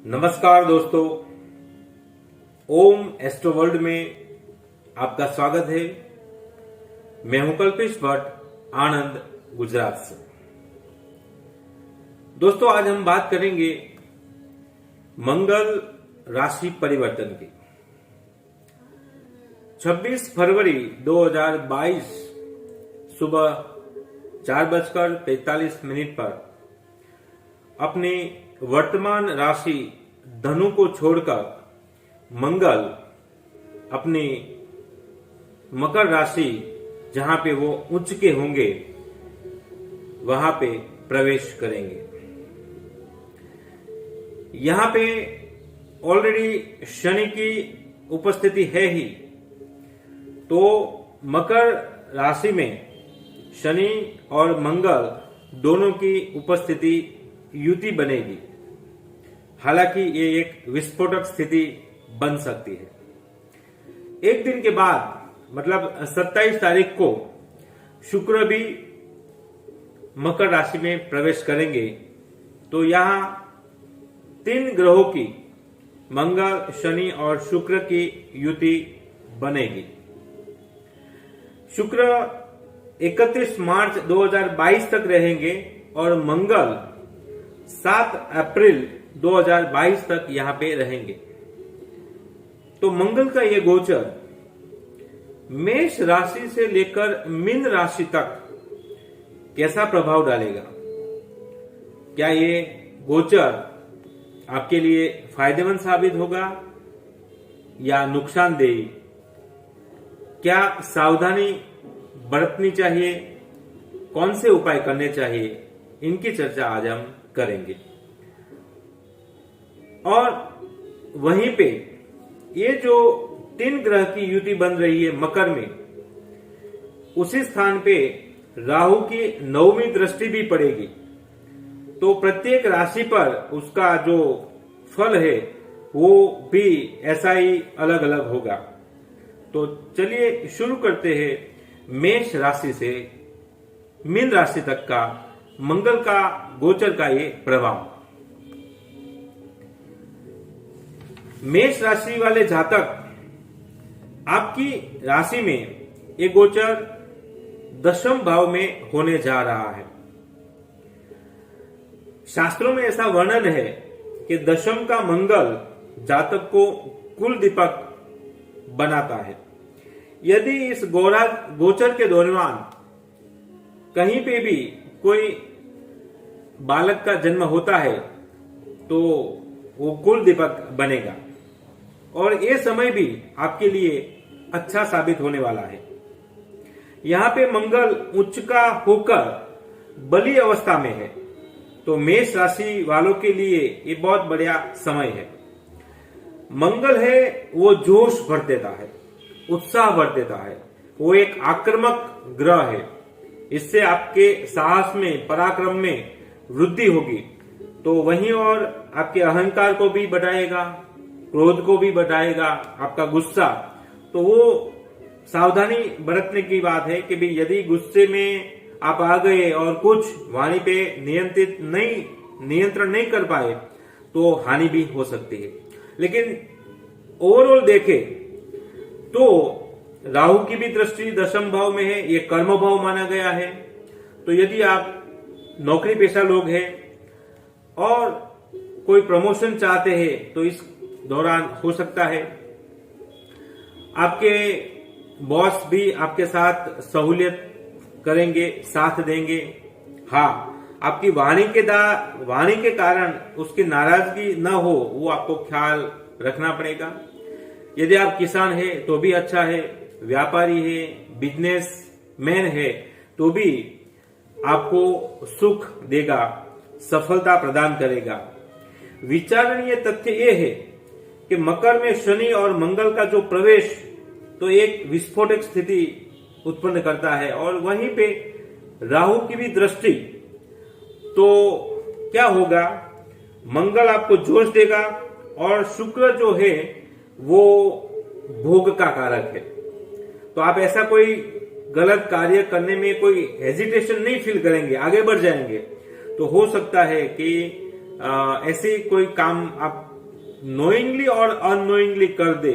नमस्कार दोस्तों, ओम astro world में आपका स्वागत है। मैं हूं कल्पेश भट्ट, आनंद, गुजरात से। दोस्तों, आज हम बात करेंगे मंगल राशि परिवर्तन की। 26 फरवरी 2022 सुबह 4:45 पर अपनी वर्तमान राशि धनु को छोड़कर मंगल अपनी मकर राशि, जहां पे वो उच्च के होंगे, वहां पे प्रवेश करेंगे। यहां पे ऑलरेडी शनि की उपस्थिति है ही, तो मकर राशि में शनि और मंगल दोनों की उपस्थिति युति बनेगी। हालांकि ये एक विस्फोटक स्थिति बन सकती है। एक दिन के बाद मतलब 27 तारीख को शुक्र भी मकर राशि में प्रवेश करेंगे, तो यहां 3 ग्रहों की, मंगल, शनि और शुक्र की युति बनेगी। शुक्र 31 मार्च 2022 तक रहेंगे और मंगल 7 अप्रैल 2022 तक यहां पे रहेंगे। तो मंगल का ये गोचर मेष राशि से लेकर मीन राशि तक कैसा प्रभाव डालेगा? क्या ये गोचर आपके लिए फायदेमंद साबित होगा या नुकसानदेही? क्या सावधानी बरतनी चाहिए? कौन से उपाय करने चाहिए? इनकी चर्चा आज हम करेंगे। और वहीं पे ये जो 3 ग्रह की युति बन रही है मकर में, उसी स्थान पे राहु की 9वीं दृष्टि भी पड़ेगी। तो प्रत्येक राशि पर उसका जो फल है वो भी ऐसा ही अलग अलग होगा। तो चलिए शुरू करते हैं मेष राशि से मीन राशि तक का मंगल का गोचर का ये प्रभाव। मेष राशि वाले जातक, आपकी राशि में ये गोचर 10वें भाव में होने जा रहा है। शास्त्रों में ऐसा वर्णन है कि 10वें का मंगल जातक को कुल दीपक बनाता है। यदि इस गोचर के दौरान कहीं पे भी कोई बालक का जन्म होता है तो वो कुल दीपक बनेगा, और ये समय भी आपके लिए अच्छा साबित होने वाला है। यहां पे मंगल उच्च का होकर बली अवस्था में है, तो मेष राशि वालों के लिए ये बहुत बढ़िया समय है। मंगल है वो जोश भर देता है, उत्साह भर देता है, वो एक आक्रामक ग्रह है। इससे आपके साहस में, पराक्रम में वृद्धि होगी। तो वहीं और आपके अहंकार को भी बढ़ाएगा, क्रोध को भी बढ़ाएगा, आपका गुस्सा। तो वो सावधानी बरतने की बात है कि भी यदि गुस्से में आप आ गए और कुछ वाणी पे नियंत्रण नहीं कर पाए तो हानि भी हो सकती है। लेकिन ओवरऑल देखें तो राहु की भी दृष्टि 10वें भाव में है, ये कर्म भाव माना गया है। तो यदि आप नौकरी पेशा लोग हैं और कोई प्रमोशन चाहते हैं तो इस दौरान हो सकता है। आपके बॉस भी आपके साथ सहूलियत करेंगे, साथ देंगे। हाँ, आपकी वाणी के कारण उसकी नाराजगी न हो, वो आपको ख्याल रखना पड़ेगा। यदि आप किसान है तो भी अच्छा है, व्यापारी है, बिजनेस मैन है तो भी आपको सुख देगा, सफलता प्रदान करेगा। विचारणीय तथ्य यह है कि मकर में शनि और मंगल का जो प्रवेश तो एक विस्फोटक स्थिति उत्पन्न करता है, और वहीं पे राहु की भी दृष्टि। तो क्या होगा? मंगल आपको जोश देगा और शुक्र जो है वो भोग का कारक है। तो आप ऐसा कोई गलत कार्य करने में कोई हेजिटेशन नहीं फील करेंगे, आगे बढ़ जाएंगे। तो हो सकता है कि ऐसे कोई काम आप नोइंगली और अननोइंगली कर दे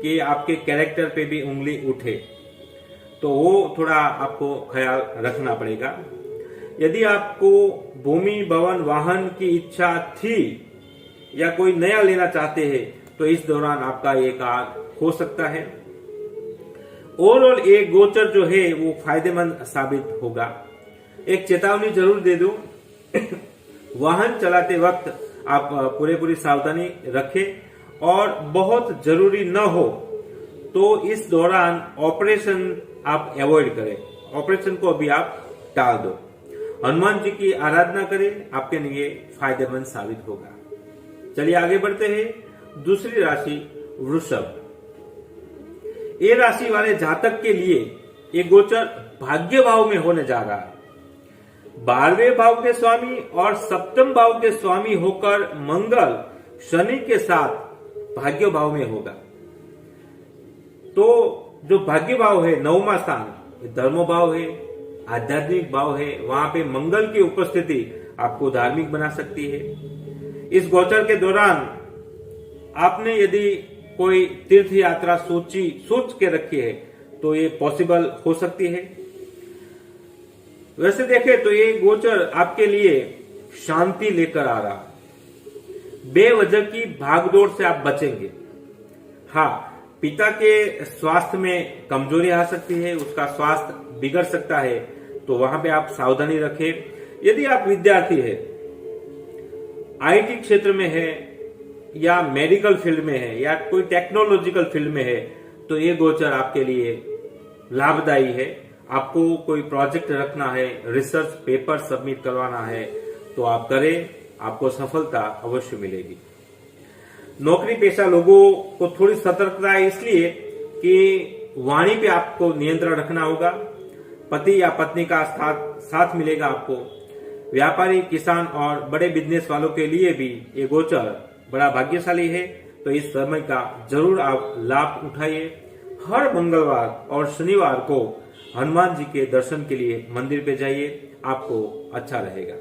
कि आपके कैरेक्टर पे भी उंगली उठे, तो वो थोड़ा आपको ख्याल रखना पड़ेगा। यदि आपको भूमि, भवन, वाहन की इच्छा थी या कोई नया लेना चाहते हैं तो इस दौरान आपका ये कार्य हो सकता है। ओवरऑल ये गोचर जो है वो फायदेमंद साबित होगा। एक चेतावनी जरूर दे दूं, वाहन चलाते वक्त आप पूरी सावधानी रखें और बहुत जरूरी न हो तो इस दौरान ऑपरेशन आप अवॉइड करें, ऑपरेशन को भी आप टाल दो। हनुमान जी की आराधना करें, आपके लिए फायदेमंद साबित होगा। चलिए आगे बढ़ते हैं। दूसरी राशि वृषभ। ये राशि वाले जातक के लिए ये गोचर भाग्य भाव में होने जा रहा है। 12वें भाव के स्वामी और 7वें भाव के स्वामी होकर मंगल शनि के साथ भाग्य भाव में होगा। तो जो भाग्य भाव है 9वां स्थान धर्म भाव है, आध्यात्मिक भाव है, वहां पे मंगल की उपस्थिति आपको धार्मिक बना सकती है। इस गोचर के दौरान आपने यदि कोई तीर्थ यात्रा सोच के रखी है तो ये पॉसिबल हो सकती है। वैसे देखें तो ये गोचर आपके लिए शांति लेकर आ रहा है। बेवजह की भागदौड़ से आप बचेंगे। हाँ, पिता के स्वास्थ्य में कमजोरी आ सकती है, उसका स्वास्थ्य बिगड़ सकता है, तो वहां पे आप सावधानी रखें। यदि आप विद्यार्थी है, आईटी क्षेत्र में है या मेडिकल फील्ड में है या कोई टेक्नोलॉजिकल फील्ड में है तो ये गोचर आपके लिए लाभदायी है। आपको कोई प्रोजेक्ट रखना है, रिसर्च पेपर सबमिट करवाना है तो आप करें, आपको सफलता अवश्य मिलेगी। नौकरी पेशा लोगों को थोड़ी सतर्कता है, इसलिए कि वाणी पे आपको नियंत्रण रखना होगा। पति या पत्नी का साथ मिलेगा आपको। व्यापारी, किसान और बड़े बिजनेस वालों के लिए भी ये गोचर बड़ा भाग्यशाली है, तो इस समय का जरूर आप लाभ उठाइए। हर मंगलवार और शनिवार को हनुमान जी के दर्शन के लिए मंदिर पे जाइए, आपको अच्छा रहेगा।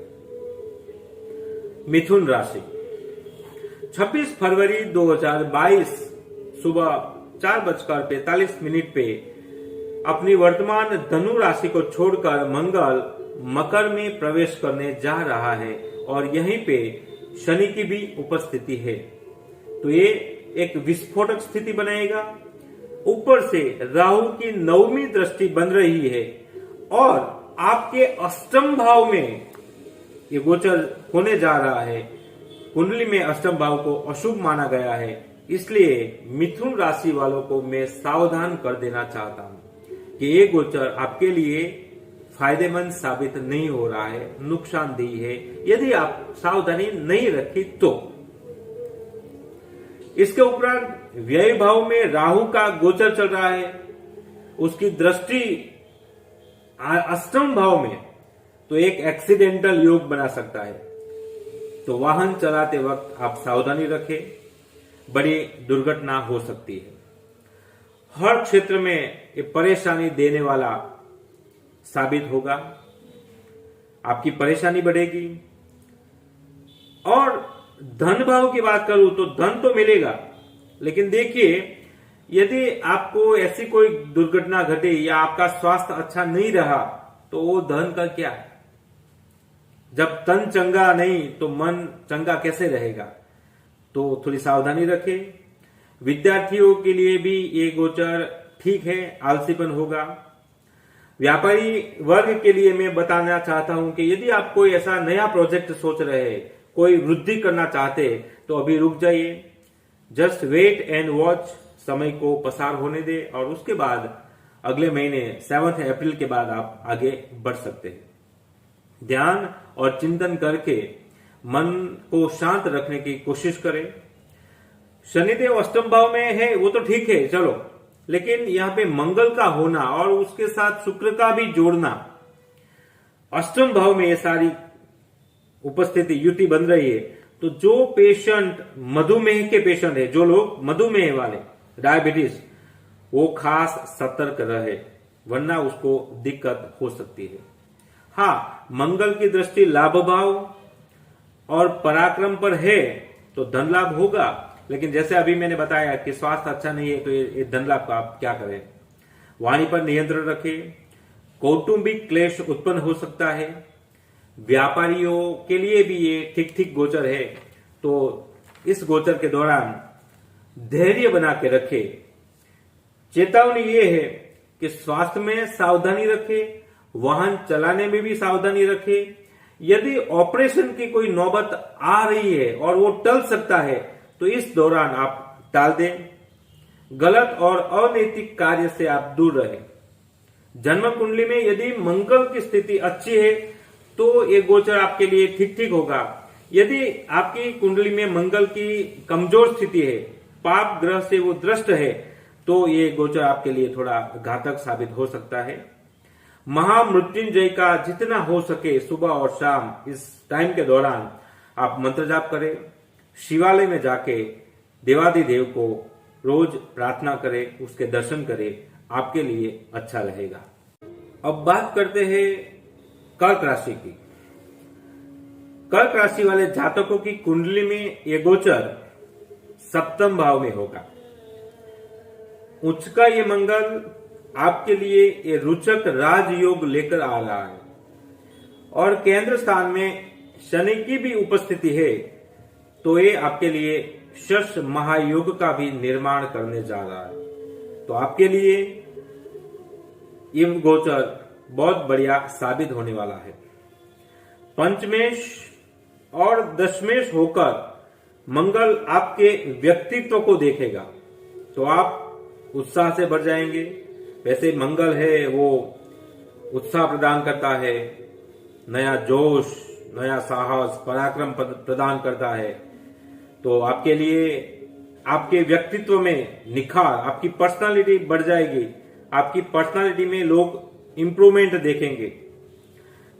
मिथुन राशि। 26 फरवरी 2022 सुबह 4:45 पे अपनी वर्तमान धनु राशि को छोड़कर मंगल मकर में प्रवेश करने जा रहा है और यहीं पे शनि की भी उपस्थिति है। तो ये एक विस्फोटक स्थिति बनाएगा। ऊपर से राहु की 9वीं दृष्टि बन रही है और आपके अष्टम भाव में ये गोचर होने जा रहा है। कुंडली में अष्टम भाव को अशुभ माना गया है, इसलिए मिथुन राशि वालों को मैं सावधान कर देना चाहता हूं कि ये गोचर आपके लिए फायदेमंद साबित नहीं हो रहा है, नुकसानदेह है यदि आप सावधानी नहीं रखी तो। इसके उपरांत व्यय भाव में राहु का गोचर चल रहा है, उसकी दृष्टि अष्टम भाव में, तो एक एक्सीडेंटल योग बना सकता है। तो वाहन चलाते वक्त आप सावधानी रखें, बड़ी दुर्घटना हो सकती है। हर क्षेत्र में ये परेशानी देने वाला साबित होगा, आपकी परेशानी बढ़ेगी। और धन भाव की बात करूं तो धन तो मिलेगा, लेकिन देखिए यदि आपको ऐसी कोई दुर्घटना घटे या आपका स्वास्थ्य अच्छा नहीं रहा तो वो धन का क्या है। जब तन चंगा नहीं तो मन चंगा कैसे रहेगा। तो थोड़ी सावधानी रखें। विद्यार्थियों के लिए भी ये गोचर ठीक है, आलसीपन होगा। व्यापारी वर्ग के लिए मैं बताना चाहता हूं कि यदि आप कोई ऐसा नया प्रोजेक्ट सोच रहे हैं, कोई वृद्धि करना चाहते तो अभी रुक जाइए, जस्ट वेट एंड वॉच, समय को पसार होने दे और उसके बाद अगले महीने 7 अप्रैल के बाद आप आगे बढ़ सकते हैं। ध्यान और चिंतन करके मन को शांत रखने की कोशिश करें। शनिदेव अष्टम भाव में है वो तो ठीक है, चलो, लेकिन यहाँ पे मंगल का होना और उसके साथ शुक्र का भी जोड़ना, अष्टम भाव में ये सारी उपस्थिति युति बन रही है। तो जो पेशेंट मधुमेह के पेशेंट है, जो लोग मधुमेह वाले, डायबिटीज, वो खास सतर्क रहे, वरना उसको दिक्कत हो सकती है। हाँ, मंगल की दृष्टि लाभ भाव और पराक्रम पर है तो धन लाभ होगा, लेकिन जैसे अभी मैंने बताया कि स्वास्थ्य अच्छा नहीं है तो ये धन लाभ का आप क्या करें। वाणी पर नियंत्रण रखें। कौटुंबिक क्लेश उत्पन्न हो सकता है। व्यापारियों के लिए भी ये ठीक ठीक गोचर है, तो इस गोचर के दौरान धैर्य बना के रखे। चेतावनी ये है कि स्वास्थ्य में सावधानी रखे, वाहन चलाने में भी सावधानी रखे। यदि ऑपरेशन की कोई नौबत आ रही है और वो टल सकता है तो इस दौरान आप टाल दें। गलत और अनैतिक कार्य से आप दूर रहें। जन्म कुंडली में यदि मंगल की स्थिति अच्छी है तो ये गोचर आपके लिए ठीक ठीक होगा। यदि आपकी कुंडली में मंगल की कमजोर स्थिति है, पाप ग्रह से वो दृष्ट है, तो ये गोचर आपके लिए थोड़ा घातक साबित हो सकता है। महामृत्युंजय का जितना हो सके सुबह और शाम इस टाइम के दौरान आप मंत्र जाप करें। शिवालय में जाके देवादिदेव को रोज प्रार्थना करें, उसके दर्शन करें, आपके लिए अच्छा रहेगा। अब बात करते हैं कर्क राशि की। कर्क राशि वाले जातकों की कुंडली में ये गोचर सप्तम भाव में होगा। उच्च का ये मंगल आपके लिए ये रोचक राजयोग लेकर आ रहा है और केंद्र स्थान में शनि की भी उपस्थिति है, तो ये आपके लिए शश महायोग का भी निर्माण करने जा रहा है। तो आपके लिए ये गोचर बहुत बढ़िया साबित होने वाला है। पंचमेश और दशमेश होकर मंगल आपके व्यक्तित्व को देखेगा, तो आप उत्साह से भर जाएंगे। वैसे मंगल है वो उत्साह प्रदान करता है, नया जोश, नया साहस, पराक्रम प्रदान करता है। तो आपके लिए आपके व्यक्तित्व में निखार, आपकी पर्सनालिटी बढ़ जाएगी। आपकी पर्सनालिटी में लोग इंप्रूवमेंट देखेंगे।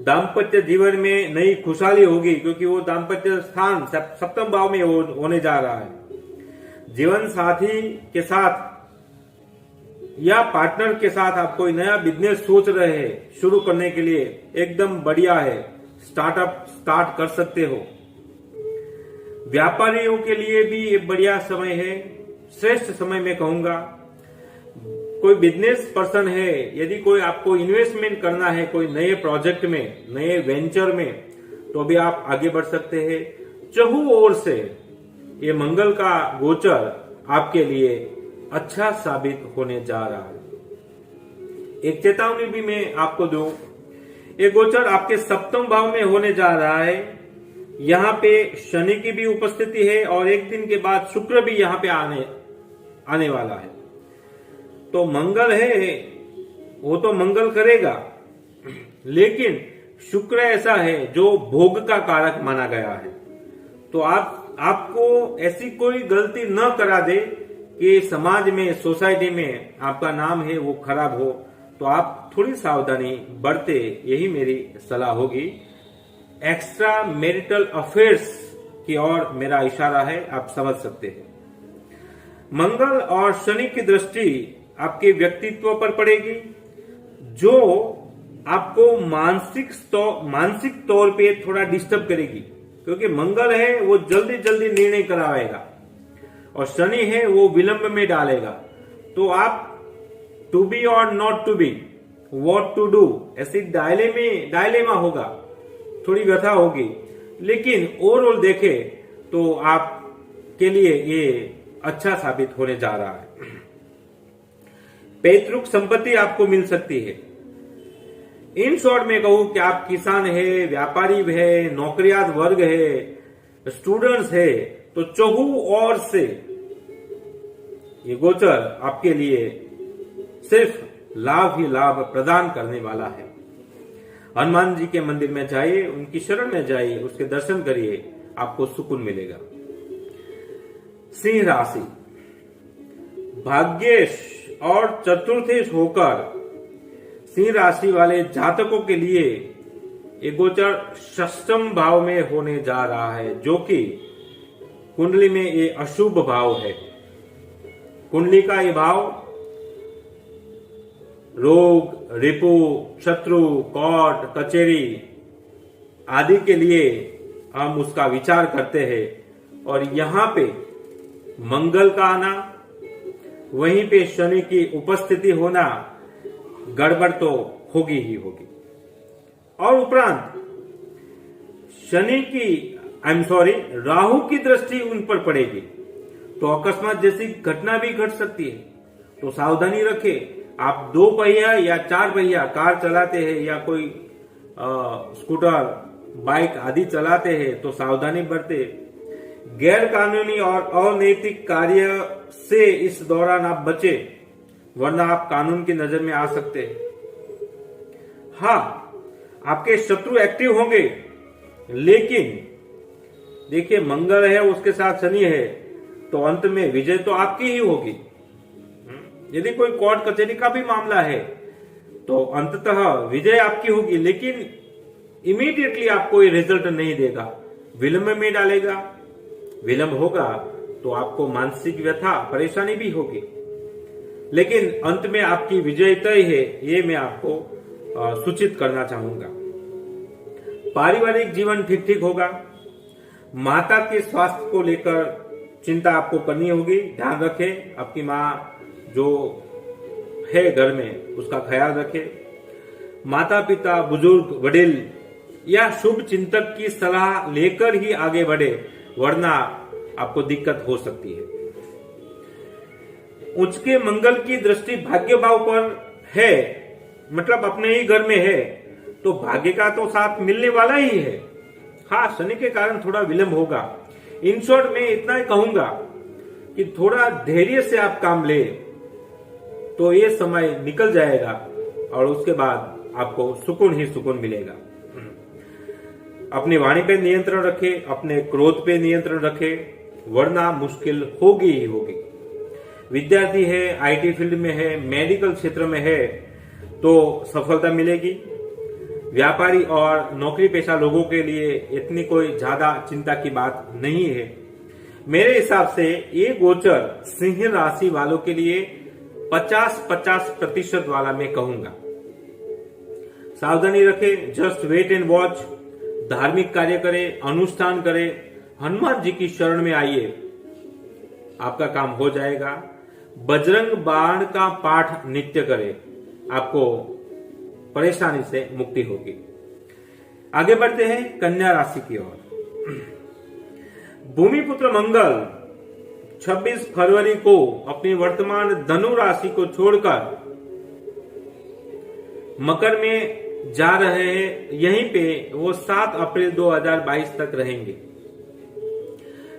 दाम्पत्य जीवन में नई खुशहाली होगी, क्योंकि वो दाम्पत्य स्थान सप्तम भाव में होने जा रहा है। जीवन साथी के साथ या पार्टनर के साथ आप कोई नया बिजनेस सोच रहे हैं शुरू करने के लिए, एकदम बढ़िया है, स्टार्ट कर सकते हो। व्यापारियों के लिए भी एक बढ़िया समय है, श्रेष्ठ समय मैं कहूंगा। कोई बिजनेस पर्सन है, यदि कोई आपको इन्वेस्टमेंट करना है कोई नए प्रोजेक्ट में, नए वेंचर में, तो भी आप आगे बढ़ सकते हैं। चहु ओर से ये मंगल का गोचर आपके लिए अच्छा साबित होने जा रहा है। एक चेतावनी भी मैं आपको दूं, ये गोचर आपके सप्तम भाव में होने जा रहा है। यहाँ पे शनि की भी उपस्थिति है और एक दिन के बाद शुक्र भी यहाँ पे आने वाला है। तो मंगल है, वो तो मंगल करेगा, लेकिन शुक्र ऐसा है जो भोग का कारक माना गया है। तो आपको ऐसी कोई गलती न करा दे कि समाज में, सोसाइटी में आपका नाम है वो खराब हो। तो आप थोड़ी सावधानी बरते, यही मेरी सलाह होगी। एक्स्ट्रा मैरिटल अफेयर्स की ओर मेरा इशारा है, आप समझ सकते हैं। मंगल और शनि की दृष्टि आपके व्यक्तित्व पर पड़ेगी, जो आपको मानसिक तौर पे थोड़ा डिस्टर्ब करेगी, क्योंकि मंगल है वो जल्दी जल्दी निर्णय कराएगा और शनि है वो विलंब में डालेगा। तो आप टू बी और not to be, what to do, ऐसी डायलेमा होगा, थोड़ी व्यथा होगी। लेकिन ओवरऑल देखे तो आपके लिए ये अच्छा साबित होने जा रहा है। पैतृक संपत्ति आपको मिल सकती है। इन शॉर्ट में कहूं कि आप किसान है, व्यापारी है, नौकरियात वर्ग है, स्टूडेंट्स है, तो चहु ओर से ये गोचर आपके लिए सिर्फ लाभ ही लाभ प्रदान करने वाला है। हनुमान जी के मंदिर में जाइए, उनकी शरण में जाइए, उसके दर्शन करिए, आपको सुकून मिलेगा। सिंह राशि, भाग्येश और चतुर्थेश होकर सिंह राशि वाले जातकों के लिए ये गोचर षष्ठम भाव में होने जा रहा है, जो कि कुंडली में ये अशुभ भाव है। कुंडली का ये भाव रोग, रिपु, शत्रु, कोर्ट, कचेरी आदि के लिए हम उसका विचार करते हैं और यहाँ पे मंगल का आना, वहीं पे शनि की उपस्थिति होना, गड़बड़ तो होगी ही होगी। और उपरांत शनि की राहु की दृष्टि उन पर पड़ेगी, तो अकस्मात जैसी घटना भी घट सकती है। तो सावधानी रखें। आप 2 पहिया या 4 पहिया कार चलाते हैं या कोई स्कूटर, बाइक आदि चलाते हैं तो सावधानी बरते। गैर कानूनी और अनैतिक कार्य से इस दौरान आप बचे, वरना आप कानून की नजर में आ सकते हैं। हाँ, आपके शत्रु एक्टिव होंगे, लेकिन देखिए मंगल है, उसके साथ शनि है, तो अंत में विजय तो आपकी ही होगी। यदि कोई कोर्ट कचहरी का भी मामला है तो अंततः विजय आपकी होगी, लेकिन इमीडिएटली आपको ये रिजल्ट नहीं देगा, विलंब में डालेगा। विलंब होगा तो आपको मानसिक व्यथा, परेशानी भी होगी, लेकिन अंत में आपकी विजय तय है, ये मैं आपको सूचित करना चाहूंगा। पारिवारिक जीवन ठीक ठीक होगा। माता के स्वास्थ्य को लेकर चिंता आपको करनी होगी। ध्यान रखें, आपकी माँ जो है घर में उसका ख्याल रखें। माता पिता, बुजुर्ग, वडील या शुभ चिंतक की सलाह लेकर ही आगे बढ़े, वरना आपको दिक्कत हो सकती है। उच्च के मंगल की दृष्टि भाग्य भाव पर है, मतलब अपने ही घर में है, तो भाग्य का तो साथ मिलने वाला ही है। हाँ, शनि के कारण थोड़ा विलंब होगा। इन शॉर्ट में इतना ही कहूंगा कि थोड़ा धैर्य से आप काम ले तो ये समय निकल जाएगा और उसके बाद आपको सुकून ही सुकून मिलेगा। अपनी वाणी पे नियंत्रण रखें, अपने क्रोध पे नियंत्रण रखें, वरना मुश्किल होगी ही होगी। विद्यार्थी है, आईटी फील्ड में है, मेडिकल क्षेत्र में है तो सफलता मिलेगी। व्यापारी और नौकरी पेशा लोगों के लिए इतनी कोई ज्यादा चिंता की बात नहीं है। मेरे हिसाब से ये गोचर सिंह राशि वालों के लिए 50-50% वाला मैं कहूंगा। सावधानी रखें, जस्ट वेट एंड वॉच। धार्मिक कार्य करें, अनुष्ठान करें, हनुमान जी की शरण में आइए, आपका काम हो जाएगा। बजरंग बाण का पाठ नित्य करें, आपको परेशानी से मुक्ति होगी। आगे बढ़ते हैं कन्या राशि की ओर। भूमिपुत्र मंगल 26 फरवरी को अपनी वर्तमान धनु राशि को छोड़कर मकर में जा रहे हैं। यहीं पे वो 7 अप्रैल 2022 तक रहेंगे।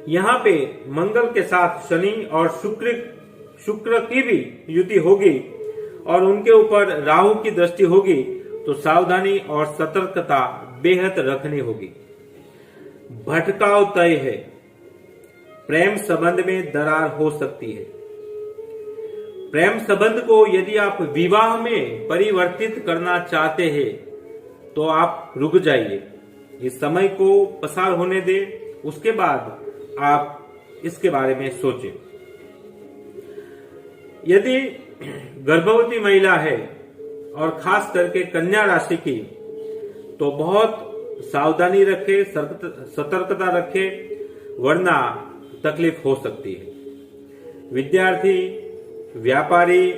यहाँ पे मंगल के साथ शनि और शुक्र की भी युति होगी और उनके ऊपर राहु की दृष्टि होगी, तो सावधानी और सतर्कता बेहद रखनी होगी। भटकाव तय है। प्रेम संबंध में दरार हो सकती है। प्रेम संबंध को यदि आप विवाह में परिवर्तित करना चाहते हैं तो आप रुक जाइए, इस समय को पसार होने दें, उसके बाद आप इसके बारे में सोचें। यदि गर्भवती महिला है और खास करके कन्या राशि की, तो बहुत सावधानी रखें, सतर्कता रखें, वरना तकलीफ हो सकती है। विद्यार्थी, व्यापारी,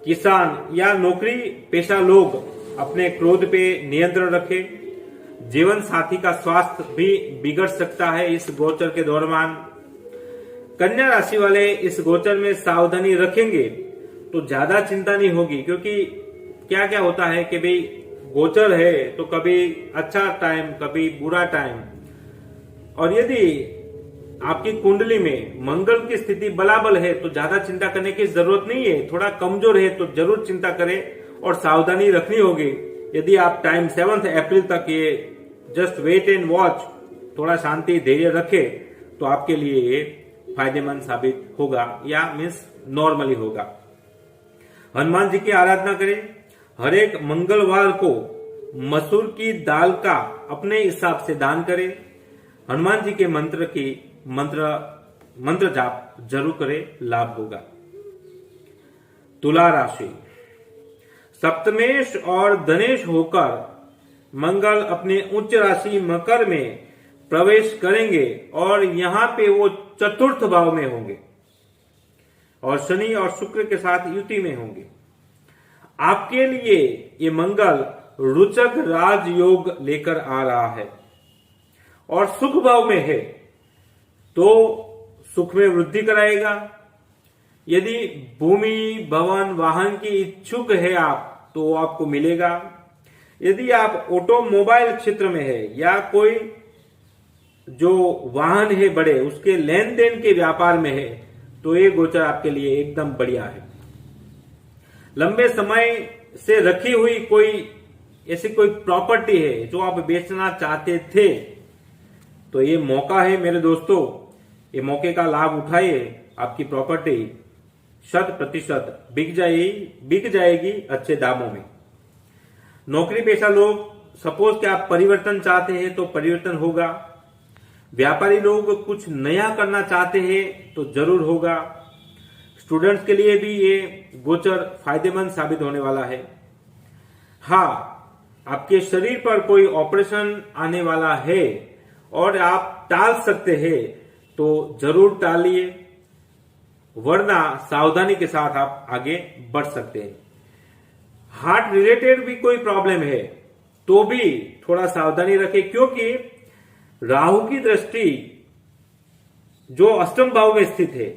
किसान या नौकरी पेशा लोग अपने क्रोध पे नियंत्रण रखें। जीवन साथी का स्वास्थ्य भी बिगड़ सकता है इस गोचर के दौरान। कन्या राशि वाले इस गोचर में सावधानी रखेंगे तो ज्यादा चिंता नहीं होगी, क्योंकि क्या क्या होता है कि भाई गोचर है तो कभी अच्छा टाइम, कभी बुरा टाइम, और यदि आपकी कुंडली में मंगल की स्थिति बलाबल है तो ज्यादा चिंता करने की जरूरत नहीं है। थोड़ा कमजोर है तो जरूर चिंता करें और सावधानी रखनी होगी। यदि आप टाइम 7 अप्रैल तक ये जस्ट वेट एंड वॉच, थोड़ा शांति धैर्य रखें तो आपके लिए ये फायदेमंद साबित होगा या मीन्स नॉर्मली होगा। हनुमान जी की आराधना करें। हर एक मंगलवार को मसूर की दाल का अपने हिसाब से दान करें। हनुमान जी के मंत्र जाप जरूर करें, लाभ होगा। तुला राशि, सप्तमेश और धनेश होकर मंगल अपने उच्च राशि मकर में प्रवेश करेंगे और यहां पे वो चतुर्थ भाव में होंगे और शनि और शुक्र के साथ युति में होंगे। आपके लिए ये मंगल रुचक राजयोग लेकर आ रहा है और सुख भाव में है तो सुख में वृद्धि कराएगा। यदि भूमि भवन वाहन की इच्छुक है आप तो वो आपको मिलेगा। यदि आप ऑटोमोबाइल क्षेत्र में है या कोई जो वाहन है बड़े उसके लेन देन के व्यापार में है तो ये गोचर आपके लिए एकदम बढ़िया है। लंबे समय से रखी हुई कोई ऐसी कोई प्रॉपर्टी है जो आप बेचना चाहते थे तो ये मौका है मेरे दोस्तों, ये मौके का लाभ उठाइए। आपकी प्रॉपर्टी 100% बिक जाएगी अच्छे दामों में। नौकरी पेशा लोग सपोज कि आप परिवर्तन चाहते हैं तो परिवर्तन होगा। व्यापारी लोग कुछ नया करना चाहते हैं तो जरूर होगा। स्टूडेंट्स के लिए भी ये गोचर फायदेमंद साबित होने वाला है। हाँ, आपके शरीर पर कोई ऑपरेशन आने वाला है और आप टाल सकते हैं तो जरूर टालिए, वरना सावधानी के साथ आप आगे बढ़ सकते हैं। हार्ट रिलेटेड भी कोई प्रॉब्लम है तो भी थोड़ा सावधानी रखें, क्योंकि राहु की दृष्टि जो अष्टम भाव में स्थित है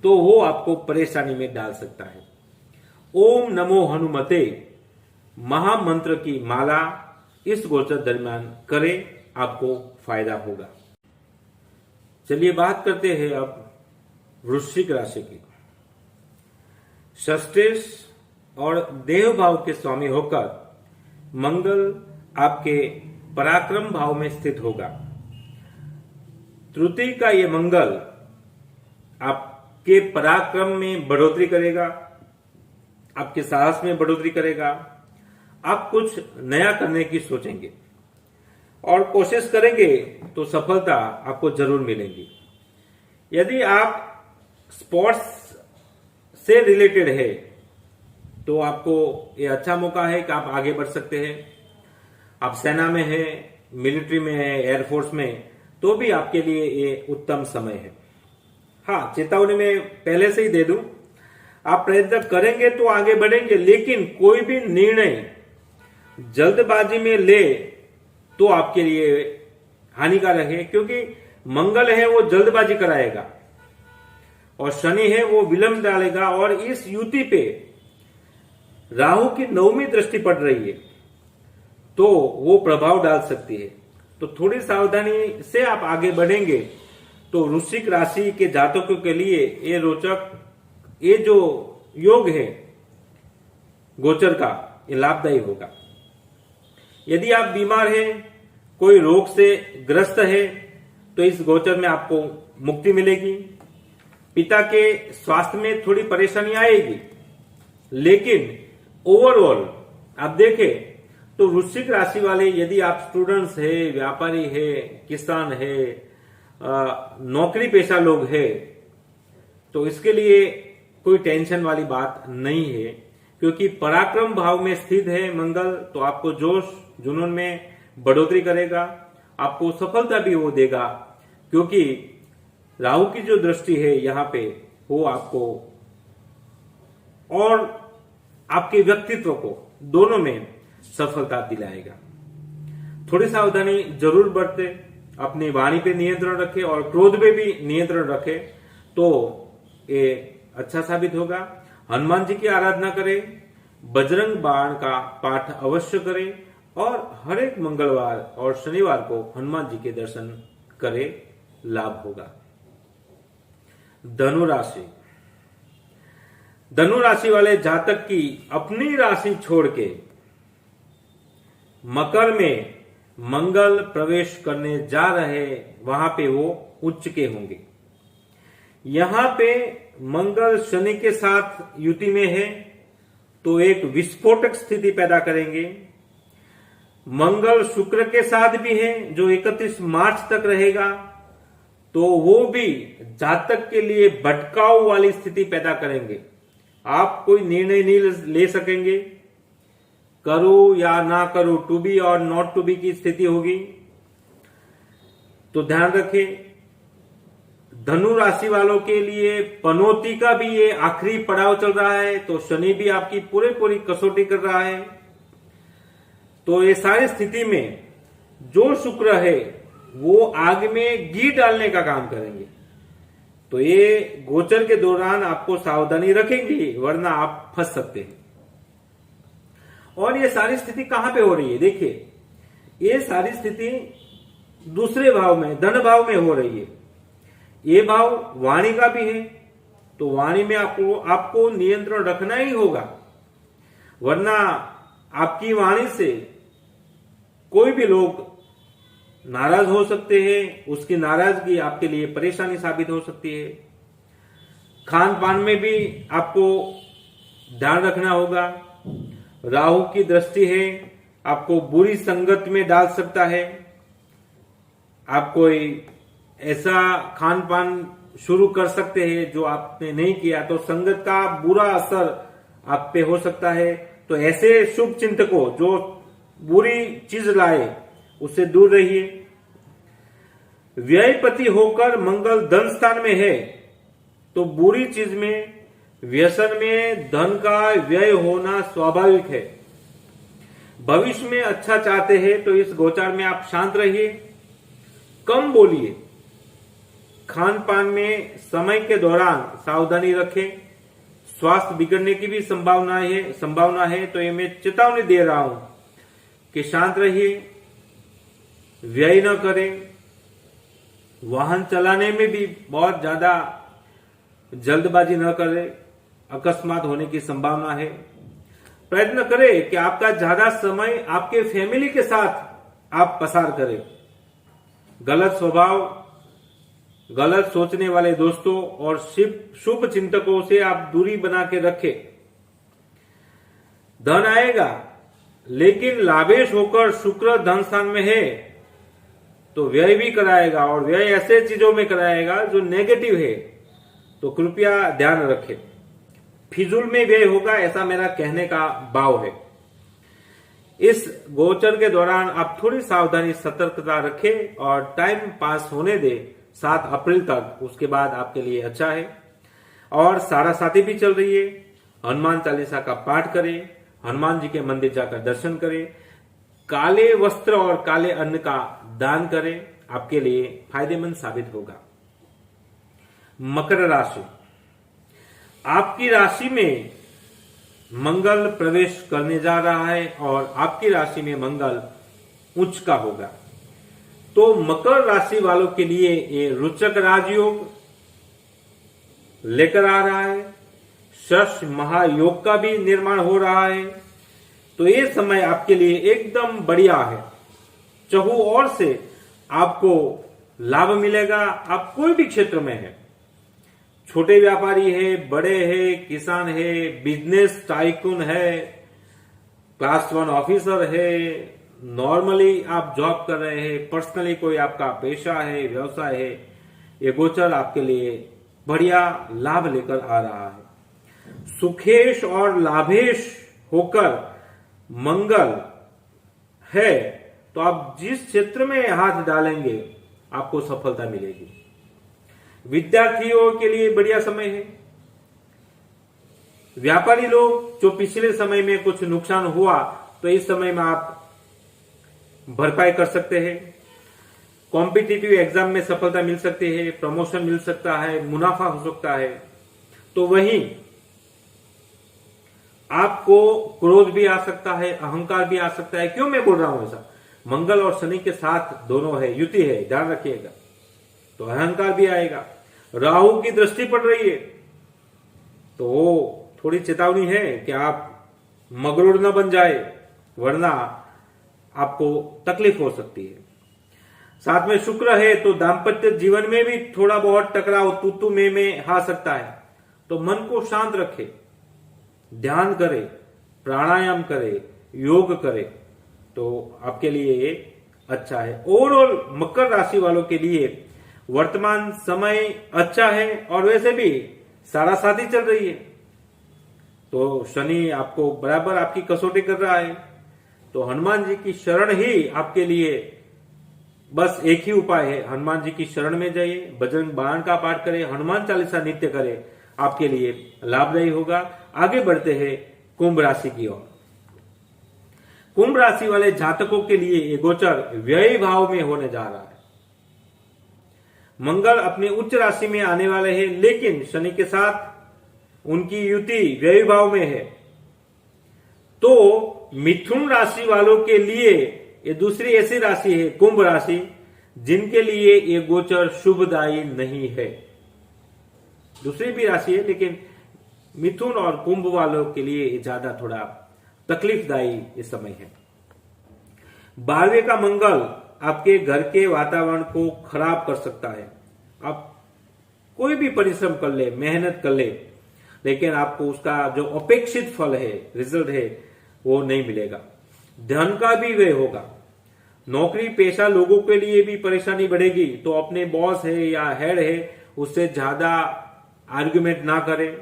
तो वो आपको परेशानी में डाल सकता है। ओम नमो हनुमते महामंत्र की माला इस गोचर दरमियान करें, आपको फायदा होगा। चलिए बात करते हैं अब वृश्चिक राशि की। षष्ठेश और देव भाव के स्वामी होकर मंगल आपके पराक्रम भाव में स्थित होगा। तृतीय का ये मंगल आपके पराक्रम में बढ़ोतरी करेगा, आपके साहस में बढ़ोतरी करेगा। आप कुछ नया करने की सोचेंगे और कोशिश करेंगे तो सफलता आपको जरूर मिलेगी। यदि आप स्पोर्ट्स से रिलेटेड है तो आपको ये अच्छा मौका है कि आप आगे बढ़ सकते हैं। आप सेना में है, मिलिट्री में है, एयरफोर्स में, तो भी आपके लिए ये उत्तम समय है। हाँ, चेतावनी मैं पहले से ही दे दूं, आप प्रयत्न करेंगे तो आगे बढ़ेंगे, लेकिन कोई भी निर्णय जल्दबाजी में ले तो आपके लिए हानिकारक है, क्योंकि मंगल है वो जल्दबाजी कराएगा और शनि है वो विलंब डालेगा और इस युति पे राहु की 9वीं दृष्टि पड़ रही है तो वो प्रभाव डाल सकती है। तो थोड़ी सावधानी से आप आगे बढ़ेंगे तो वृश्चिक राशि के जातकों के लिए ये रोचक, ये जो योग है गोचर का, ये लाभदायी होगा। यदि आप बीमार हैं, कोई रोग से ग्रस्त है, तो इस गोचर में आपको मुक्ति मिलेगी। पिता के स्वास्थ्य में थोड़ी परेशानी आएगी, लेकिन ओवरऑल आप देखें तो वृश्चिक राशि वाले, यदि आप स्टूडेंट्स है, व्यापारी है, किसान है, नौकरी पेशा लोग है, तो इसके लिए कोई टेंशन वाली बात नहीं है, क्योंकि पराक्रम भाव में स्थित है मंगल, तो आपको जोश जुनून में बढ़ोतरी करेगा, आपको सफलता भी वो देगा, क्योंकि राहु की जो दृष्टि है यहाँ पे वो आपको और आपके व्यक्तित्व को दोनों में सफलता दिलाएगा। थोड़ी सावधानी जरूर बरते, अपनी वाणी पे नियंत्रण रखें और क्रोध पे भी नियंत्रण रखें तो ये अच्छा साबित होगा। हनुमान जी की आराधना करें, बजरंग बाण का पाठ अवश्य करें और हर एक मंगलवार और शनिवार को हनुमान जी के दर्शन करें, लाभ होगा। धनु राशि। धनु राशि वाले जातक की अपनी राशि छोड़ के मकर में मंगल प्रवेश करने जा रहे, वहां पे वो उच्च के होंगे। यहां पे मंगल शनि के साथ युति में है तो एक विस्फोटक स्थिति पैदा करेंगे। मंगल शुक्र के साथ भी है जो 31 मार्च तक रहेगा, तो वो भी जातक के लिए भटकाव वाली स्थिति पैदा करेंगे। आप कोई निर्णय नहीं ले सकेंगे, करो या ना करो, टू बी और नॉट टू बी की स्थिति होगी। तो ध्यान रखें। धनु राशि वालों के लिए पनौती का भी ये आखिरी पड़ाव चल रहा है, तो शनि भी आपकी पूरी कसौटी कर रहा है। तो ये सारी स्थिति में जो शुक्र है वो आग में घी डालने का काम करेंगे। तो ये गोचर के दौरान आपको सावधानी रखेंगे, वरना आप फंस सकते हैं। और ये सारी स्थिति कहां पे हो रही है? देखिए, ये सारी स्थिति दूसरे भाव में, धन भाव में हो रही है। ये भाव वाणी का भी है, तो वाणी में आपको नियंत्रण रखना ही होगा, वरना आपकी वाणी से कोई भी लोग नाराज हो सकते हैं। उसकी नाराजगी आपके लिए परेशानी साबित हो सकती है। खान पान में भी आपको ध्यान रखना होगा। राहु की दृष्टि है, आपको बुरी संगत में डाल सकता है। आप कोई ऐसा खान पान शुरू कर सकते हैं जो आपने नहीं किया, तो संगत का बुरा असर आप पे हो सकता है। तो ऐसे शुभ चिंतकों जो बुरी चीज लाए उससे दूर रहिए। व्ययपति होकर मंगल धन स्थान में है, तो बुरी चीज में, व्यसन में धन का व्यय होना स्वाभाविक है। भविष्य में अच्छा चाहते हैं तो इस गोचार में आप शांत रहिए, कम बोलिए। खान पान में समय के दौरान सावधानी रखें। स्वास्थ्य बिगड़ने की भी संभावना है, तो ये मैं चेतावनी दे रहा हूं कि शांत रहिए, व्यय न करें। वाहन चलाने में भी बहुत ज्यादा जल्दबाजी न करें, अकस्मात होने की संभावना है। प्रयत्न करें कि आपका ज्यादा समय आपके फैमिली के साथ आप पसार करें। गलत स्वभाव, गलत सोचने वाले दोस्तों और शुभ चिंतकों से आप दूरी बना के रखें। धन आएगा, लेकिन लाभेश होकर शुक्र धन स्थान में है, तो व्यय भी कराएगा, और व्यय ऐसे चीजों में कराएगा जो नेगेटिव है। तो कृपया ध्यान रखें। फिजूल में व्यय होगा, ऐसा मेरा कहने का भाव है। इस गोचर के दौरान आप थोड़ी सावधानी, सतर्कता रखें और टाइम पास होने दें 7 अप्रैल तक। उसके बाद आपके लिए अच्छा है। और सारा साथी भी चल रही है। हनुमान चालीसा का पाठ करें, हनुमान जी के मंदिर जाकर दर्शन करें, काले वस्त्र और काले अन्न का दान करें, आपके लिए फायदेमंद साबित होगा। मकर राशि, आपकी राशि में मंगल प्रवेश करने जा रहा है और आपकी राशि में मंगल उच्च का होगा। तो मकर राशि वालों के लिए ये रोचक राजयोग लेकर आ रहा है। शश महायोग का भी निर्माण हो रहा है। तो ये समय आपके लिए एकदम बढ़िया है। चहु ओर से आपको लाभ मिलेगा। आप कोई भी क्षेत्र में है, छोटे व्यापारी है, बड़े है, किसान है, बिजनेस टाइकून है, क्लास 1 ऑफिसर है, नॉर्मली आप जॉब कर रहे हैं, पर्सनली कोई आपका पेशा है, व्यवसाय है, ये गोचर आपके लिए बढ़िया लाभ लेकर आ रहा है। सुखेश और लाभेश होकर मंगल है, तो आप जिस क्षेत्र में हाथ डालेंगे आपको सफलता मिलेगी। विद्यार्थियों के लिए बढ़िया समय है। व्यापारी लोग जो पिछले समय में कुछ नुकसान हुआ, तो इस समय में आप भरपाई कर सकते हैं। कॉम्पिटिटिव एग्जाम में सफलता मिल सकती है, प्रमोशन मिल सकता है, मुनाफा हो सकता है। तो वहीं आपको क्रोध भी आ सकता है, अहंकार भी आ सकता है। क्यों मैं बोल रहा हूं ऐसा? मंगल और शनि के साथ दोनों है, युति है, ध्यान रखिएगा। तो अहंकार भी आएगा। राहु की दृष्टि पड़ रही है, तो थोड़ी चेतावनी है कि आप मगरूर न बन जाए, वरना आपको तकलीफ हो सकती है। साथ में शुक्र है, तो दाम्पत्य जीवन में भी थोड़ा बहुत टकराव, तू में आ सकता है। तो मन को शांत रखें, ध्यान करें, प्राणायाम करें, योग करें, तो आपके लिए ये अच्छा है। ओवरऑल मकर राशि वालों के लिए वर्तमान समय अच्छा है, और वैसे भी सारा साथी चल रही है। तो शनि आपको बराबर आपकी कसौटी कर रहा है। तो हनुमान जी की शरण ही आपके लिए बस एक ही उपाय है, हनुमान जी की शरण में जाइए, बजरंग बाण का पाठ करें, हनुमान चालीसा नित्य करें, आपके लिए लाभदायी होगा। आगे बढ़ते हैं कुंभ राशि की ओर। कुंभ राशि वाले जातकों के लिए ये गोचर व्यय भाव में होने जा रहा है। मंगल अपने उच्च राशि में आने वाले हैं, लेकिन शनि के साथ उनकी युति व्यय भाव में है। तो मिथुन राशि वालों के लिए ये दूसरी ऐसी राशि है कुंभ राशि, जिनके लिए ये गोचर शुभदायी नहीं है। दूसरी भी राशि है, लेकिन मिथुन और कुंभ वालों के लिए ज्यादा थोड़ा तकलीफदायी इस समय है। 12वें का मंगल आपके घर के वातावरण को खराब कर सकता है। आप कोई भी परिश्रम कर ले, मेहनत कर ले, लेकिन आपको उसका जो अपेक्षित फल है, रिजल्ट है, वो नहीं मिलेगा। धन का भी व्यय होगा। नौकरी पेशा लोगों के लिए भी परेशानी बढ़ेगी। तो अपने बॉस है या हेड है, उससे ज्यादा आर्ग्यूमेंट ना करें।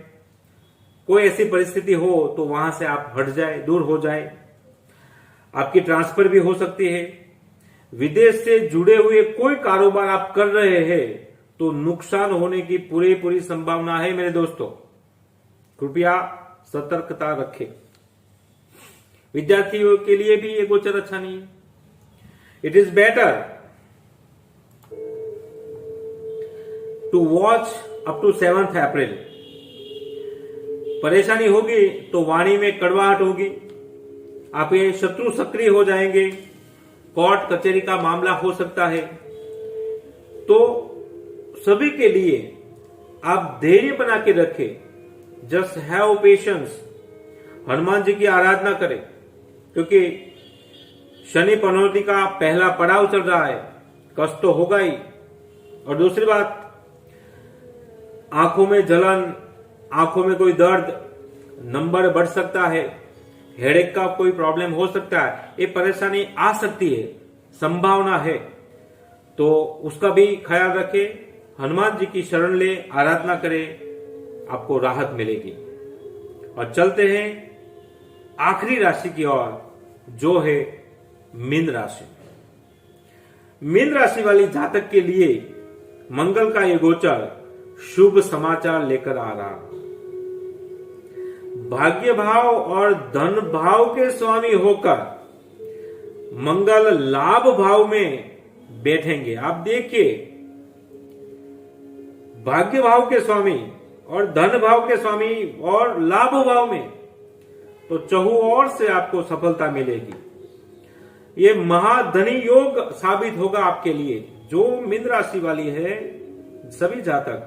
कोई ऐसी परिस्थिति हो तो वहां से आप हट जाए, दूर हो जाए। आपकी ट्रांसफर भी हो सकती है। विदेश से जुड़े हुए कोई कारोबार आप कर रहे हैं तो नुकसान होने की पूरी संभावना है मेरे दोस्तों, कृपया सतर्कता रखें। विद्यार्थियों के लिए भी ये गोचर अच्छा नहीं है। It is better to watch up to 7 April. परेशानी होगी तो वाणी में कड़वाहट होगी, आपके शत्रु सक्रिय हो जाएंगे, कोर्ट कचहरी का मामला हो सकता है। तो सभी के लिए आप धैर्य बना के रखें। Just have patience. Hanuman ji की आराधना करें, क्योंकि शनि पनौती का पहला पड़ाव चल रहा है। कष्ट तो होगा ही। और दूसरी बात, आंखों में जलन, आंखों में कोई दर्द, नंबर बढ़ सकता है, हेडेक का कोई प्रॉब्लम हो सकता है, ये परेशानी आ सकती है, संभावना है। तो उसका भी ख्याल रखें। हनुमान जी की शरण ले, आराधना करें, आपको राहत मिलेगी। और चलते हैं आखिरी राशि की ओर, जो है मीन राशि। मीन राशि वाली जातक के लिए मंगल का ये गोचर शुभ समाचार लेकर आ रहा। भाग्य भाव और धन भाव के स्वामी होकर मंगल लाभ भाव में बैठेंगे। आप देखिए, भाग्य भाव के स्वामी और धन भाव के स्वामी और लाभ भाव में, तो चहुओर से आपको सफलता मिलेगी। ये महाधनी योग साबित होगा आपके लिए। जो मीन राशि वाली है, सभी जातक,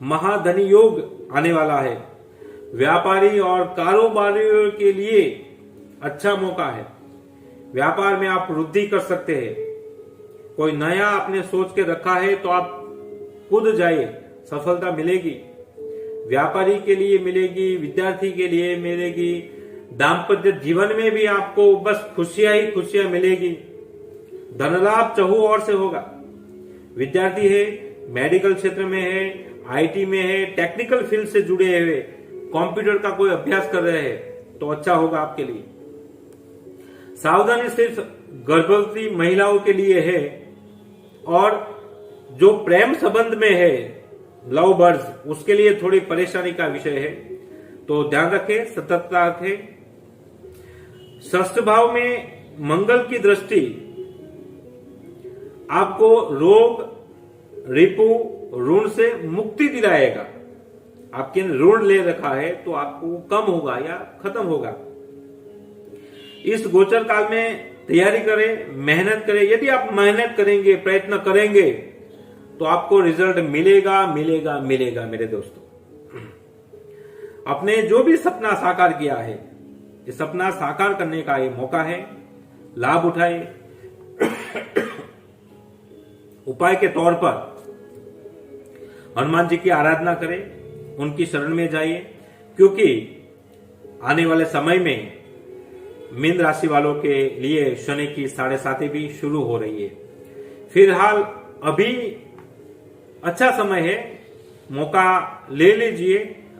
महाधनी योग आने वाला है। व्यापारी और कारोबारियों के लिए अच्छा मौका है। व्यापार में आप वृद्धि कर सकते हैं। कोई नया आपने सोच के रखा है तो आप खुद जाइए, सफलता मिलेगी। व्यापारी के लिए मिलेगी, विद्यार्थी के लिए मिलेगी। दाम्पत्य जीवन में भी आपको बस खुशियां ही खुशियां मिलेगी। धन लाभ चहु ओर से होगा। विद्यार्थी है, मेडिकल क्षेत्र में है, आईटी में है, टेक्निकल फील्ड से जुड़े हुए, कंप्यूटर का कोई अभ्यास कर रहे हैं, तो अच्छा होगा आपके लिए। सावधानी सिर्फ गर्भवती महिलाओं के लिए है। और जो प्रेम संबंध में है, लव बर्ड्स, उसके लिए थोड़ी परेशानी का विषय है। तो ध्यान रखें, सतर्कता रखें। षष्ठ भाव में मंगल की दृष्टि आपको रोग, रिपु, ऋण से मुक्ति दिलाएगा। आपके ऋण ले रखा है तो आपको कम होगा या खत्म होगा। इस गोचर काल में तैयारी करें, मेहनत करें। यदि आप मेहनत करेंगे, प्रयत्न करेंगे, तो आपको रिजल्ट मिलेगा मिलेगा मिलेगा मेरे दोस्तों। अपने जो भी सपना साकार किया है, ये सपना साकार करने का ये मौका है। लाभ उठाए। उपाय के तौर पर हनुमान जी की आराधना करें, उनकी शरण में जाइए, क्योंकि आने वाले समय में मीन राशि वालों के लिए शनि की 7.5 भी शुरू हो रही है। फिलहाल अभी अच्छा समय है, मौका ले लीजिए,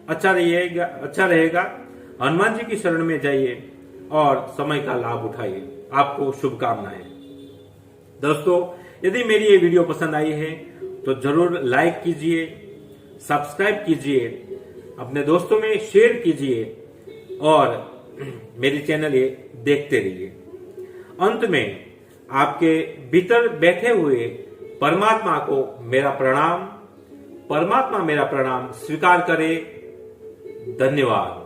अच्छा रहेगा। हनुमान जी की शरण में जाइए और समय का लाभ उठाइए। आपको शुभकामनाएं। दोस्तों, यदि मेरी ये वीडियो पसंद आई है तो जरूर लाइक कीजिए, सब्सक्राइब कीजिए, अपने दोस्तों में शेयर कीजिए और मेरी चैनल ये देखते रहिए। अंत में आपके भीतर बैठे हुए परमात्मा को मेरा प्रणाम, परमात्मा मेरा प्रणाम स्वीकार करे। धन्यवाद।